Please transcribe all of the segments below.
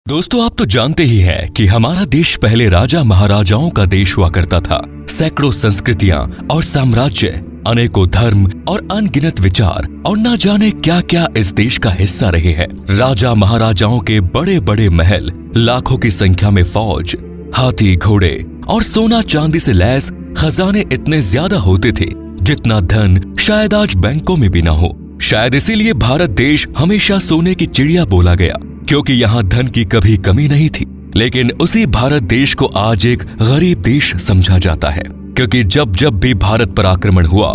दोस्तों, आप तो जानते ही हैं कि हमारा देश पहले राजा महाराजाओं का देश हुआ करता था। सैकड़ों संस्कृतियां और साम्राज्य, अनेकों धर्म और अनगिनत विचार और न जाने क्या क्या इस देश का हिस्सा रहे हैं। राजा महाराजाओं के बड़े बड़े महल, लाखों की संख्या में फौज, हाथी घोड़े और सोना चांदी से लैस खजाने इतने ज्यादा होते थे जितना धन शायद आज बैंकों में भी ना हो। शायद इसीलिए भारत देश हमेशा सोने की चिड़िया बोला गया, क्योंकि यहाँ धन की कभी कमी नहीं थी। लेकिन उसी भारत देश को आज एक गरीब देश समझा जाता है, क्योंकि जब जब भी भारत पर आक्रमण हुआ,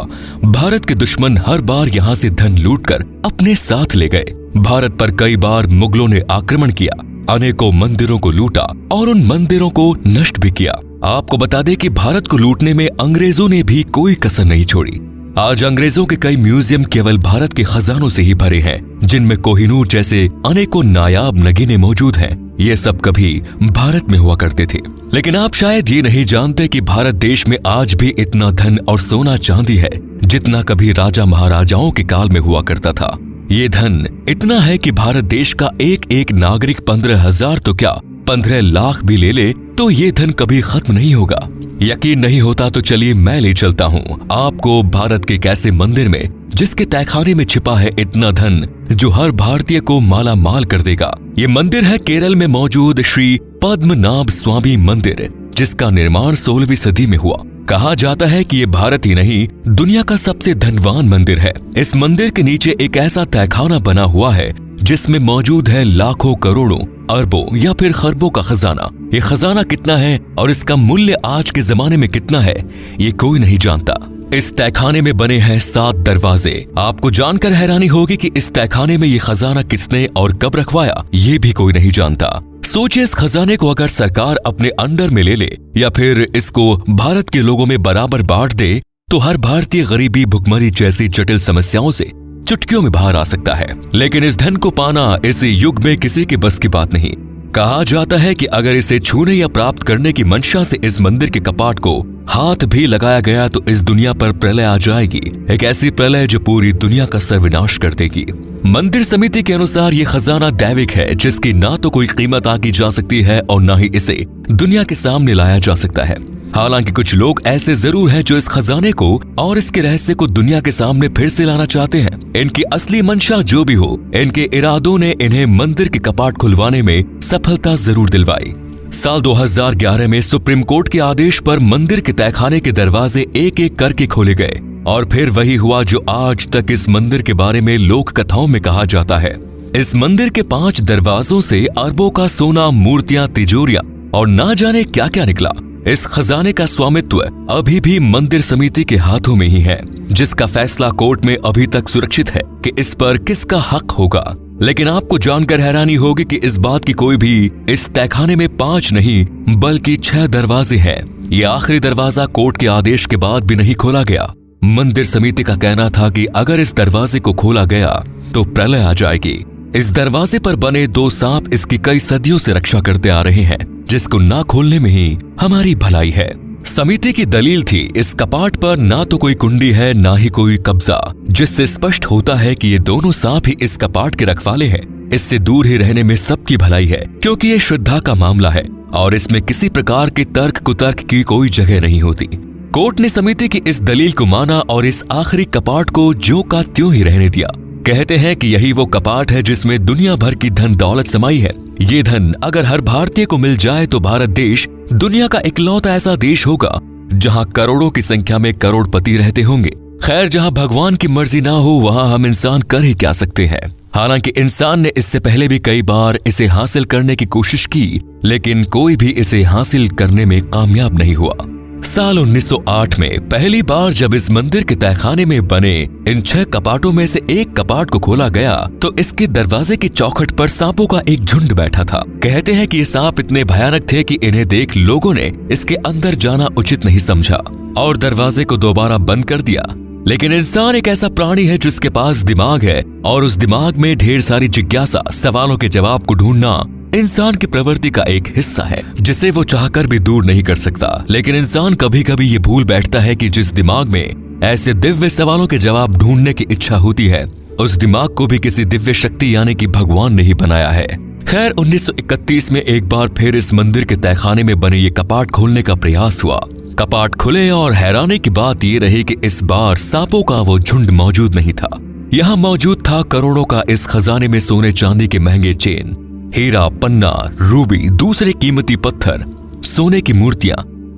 भारत के दुश्मन हर बार यहाँ से धन लूटकर अपने साथ ले गए। भारत पर कई बार मुगलों ने आक्रमण किया, अनेकों मंदिरों को लूटा और उन मंदिरों को नष्ट भी किया। आपको बता दें कि भारत को लूटने में अंग्रेजों ने भी कोई कसर नहीं छोड़ी। आज अंग्रेजों के कई म्यूजियम केवल भारत के खजानों से ही भरे हैं, जिनमें कोहिनूर जैसे अनेकों नायाब नगीने मौजूद हैं। ये सब कभी भारत में हुआ करते थे। लेकिन आप शायद ये नहीं जानते कि भारत देश में आज भी इतना धन और सोना चांदी है जितना कभी राजा महाराजाओं के काल में हुआ करता था। ये धन इतना है कि भारत देश का एक एक नागरिक 15,000 तो क्या 15 लाख भी ले ले तो ये धन कभी खत्म नहीं होगा। यकीन नहीं होता तो चलिए मैं ले चलता हूँ आपको भारत के एक ऐसे मंदिर में जिसके तहखाने में छिपा है इतना धन जो हर भारतीय को माला माल कर देगा। ये मंदिर है केरल में मौजूद श्री पद्मनाभ स्वामी मंदिर, जिसका निर्माण 16वीं सदी में हुआ। कहा जाता है कि ये भारत ही नहीं, दुनिया का सबसे धनवान मंदिर है। इस मंदिर के नीचे एक ऐसा तहखाना बना हुआ है जिसमें मौजूद है लाखों करोड़ों अरबों या फिर खरबों का खजाना। ये खजाना कितना है और इसका मूल्य आज के जमाने में कितना है, ये कोई नहीं जानता। इस तहखाने में बने हैं 7 दरवाजे। आपको जानकर हैरानी होगी कि इस तहखाने में ये खजाना किसने और कब रखवाया, ये भी कोई नहीं जानता। सोचिए, इस खजाने को अगर सरकार अपने अंडर में ले ले या फिर इसको भारत के लोगों में बराबर बांट दे तो हर भारतीय गरीबी, भुखमरी जैसी जटिल समस्याओं से चुटकियों में बाहर आ सकता है। लेकिन इस धन को पाना इस युग में किसी के बस की बात नहीं। कहा जाता है कि अगर इसे छूने या प्राप्त करने की मंशा से इस मंदिर के कपाट को हाथ भी लगाया गया तो इस दुनिया पर प्रलय आ जाएगी, एक ऐसी प्रलय जो पूरी दुनिया का सर्वनाश कर देगी। मंदिर समिति के अनुसार ये खजाना दैविक है, जिसकी ना तो कोई कीमत आंकी जा सकती है और ना ही इसे दुनिया के सामने लाया जा सकता है। हालांकि कुछ लोग ऐसे जरूर हैं जो इस खजाने को और इसके रहस्य को दुनिया के सामने फिर से लाना चाहते हैं। इनकी असली मंशा जो भी हो, इनके इरादों ने इन्हें मंदिर के कपाट खुलवाने में सफलता जरूर दिलवाई। साल 2011 में सुप्रीम कोर्ट के आदेश पर मंदिर के तहखाने के दरवाजे एक एक करके खोले गए और फिर वही हुआ जो आज तक इस मंदिर के बारे में लोक कथाओं में कहा जाता है। इस मंदिर के 5 दरवाजों से अरबों का सोना, मूर्तियां, तिजोरियां और ना जाने क्या क्या निकला। इस खजाने का स्वामित्व अभी भी मंदिर समिति के हाथों में ही है, जिसका फैसला कोर्ट में अभी तक सुरक्षित है कि इस पर किसका हक होगा। लेकिन आपको जानकर हैरानी होगी कि इस बात की कोई भी इस तहखाने में 5 नहीं बल्कि 6 दरवाजे हैं। ये आखिरी दरवाजा कोर्ट के आदेश के बाद भी नहीं खोला गया। मंदिर समिति का कहना था कि अगर इस दरवाजे को खोला गया तो प्रलय आ जाएगी। इस दरवाजे पर बने 2 सांप इसकी कई सदियों से रक्षा करते आ रहे हैं, जिसको ना खोलने में ही हमारी भलाई है। समिति की दलील थी, इस कपाट पर ना तो कोई कुंडी है ना ही कोई कब्जा, जिससे स्पष्ट होता है कि ये दोनों सांप ही इस कपाट के रखवाले हैं। इससे दूर ही रहने में सबकी भलाई है, क्योंकि ये श्रद्धा का मामला है और इसमें किसी प्रकार के तर्क कुतर्क की कोई जगह नहीं होती। कोर्ट ने समिति की इस दलील को माना और इस आखिरी कपाट को ज्यों का त्यों ही रहने दिया। कहते हैं कि यही वो कपाट है जिसमें दुनिया भर की धन दौलत समाई है। ये धन अगर हर भारतीय को मिल जाए तो भारत देश दुनिया का इकलौता ऐसा देश होगा जहां करोड़ों की संख्या में करोड़पति रहते होंगे। खैर, जहां भगवान की मर्जी ना हो वहां हम इंसान कर ही क्या सकते हैं। हालांकि इंसान ने इससे पहले भी कई बार इसे हासिल करने की कोशिश की, लेकिन कोई भी इसे हासिल करने में कामयाब नहीं हुआ। साल 1908 में पहली बार जब इस मंदिर के तहखाने में बने इन 6 कपाटों में से एक कपाट को खोला गया तो इसके दरवाजे की चौखट पर सांपों का एक झुंड बैठा था। कहते हैं कि ये सांप इतने भयानक थे कि इन्हें देख लोगों ने इसके अंदर जाना उचित नहीं समझा और दरवाजे को दोबारा बंद कर दिया। लेकिन इंसान एक ऐसा प्राणी है जिसके पास दिमाग है और उस दिमाग में ढेर सारी जिज्ञासा, सवालों के जवाब को ढूंढना इंसान की प्रवृत्ति का एक हिस्सा है, जिसे वो चाहकर भी दूर नहीं कर सकता। लेकिन इंसान कभी कभी ये भूल बैठता है कि जिस दिमाग में ऐसे दिव्य सवालों के जवाब ढूंढने की इच्छा होती है, उस दिमाग को भी किसी दिव्य शक्ति यानी कि भगवान ने ही बनाया है। खैर 1931 में एक बार फिर इस मंदिर के तहखाने में बने ये कपाट खोलने का प्रयास हुआ। कपाट खुले और हैरानी की बात ये रही कि इस बार सांपों का वो झुंड मौजूद नहीं था। यहाँ मौजूद था करोड़ों का इस खजाने में सोने चांदी के महंगे चेन, हीरा, पन्ना, रूबी, दूसरे कीमती पत्थर, सोने की मूर्तियां।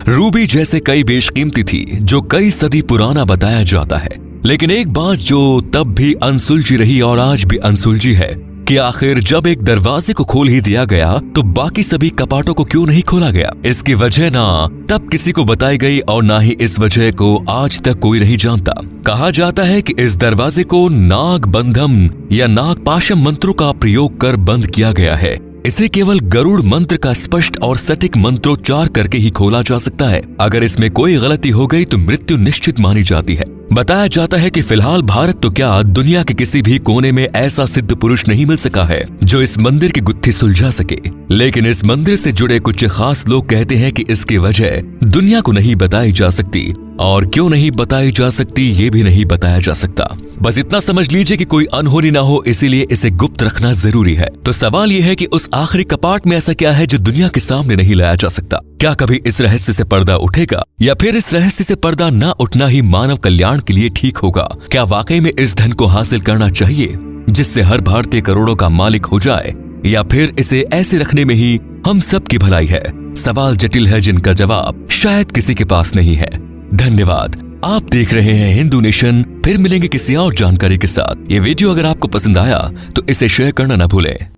रूबी जैसे कई बेशकीमती थी जो कई सदी पुराना बताया जाता है। लेकिन एक बात जो तब भी अनसुलझी रही और आज भी अनसुलझी है कि आखिर जब एक दरवाजे को खोल ही दिया गया तो बाकी सभी कपाटों को क्यों नहीं खोला गया। इसकी वजह ना तब किसी को बताई गई और ना ही इस वजह को आज तक कोई नहीं जानता। कहा जाता है कि इस दरवाजे को नाग बंधम या नाग पाशम मंत्रों का प्रयोग कर बंद किया गया है। इसे केवल गरुड़ मंत्र का स्पष्ट और सटीक मंत्रोच्चार करके ही खोला जा सकता है। अगर इसमें कोई गलती हो गई तो मृत्यु निश्चित मानी जाती है। बताया जाता है कि फिलहाल भारत तो क्या दुनिया के किसी भी कोने में ऐसा सिद्ध पुरुष नहीं मिल सका है जो इस मंदिर की गुत्थी सुलझा सके। लेकिन इस मंदिर से जुड़े कुछ खास लोग कहते हैं कि इसकी वजह दुनिया को नहीं बताई जा सकती, और क्यों नहीं बताई जा सकती ये भी नहीं बताया जा सकता। बस इतना समझ लीजिए कि कोई अनहोनी ना हो, इसीलिए इसे गुप्त रखना जरूरी है। तो सवाल ये है कि उस आखिरी कपाट में ऐसा क्या है जो दुनिया के सामने नहीं लाया जा सकता। क्या कभी इस रहस्य से पर्दा उठेगा, या फिर इस रहस्य से पर्दा न उठना ही मानव कल्याण के लिए ठीक होगा। क्या वाकई में इस धन को हासिल करना चाहिए जिससे हर भारतीय करोड़ों का मालिक हो जाए, या फिर इसे ऐसे रखने में ही हम सब की भलाई है। सवाल जटिल है जिनका जवाब शायद किसी के पास नहीं है। धन्यवाद। आप देख रहे हैं हिंदू नेशन। फिर मिलेंगे किसी और जानकारी के साथ। ये वीडियो अगर आपको पसंद आया तो इसे शेयर करना न भूलें।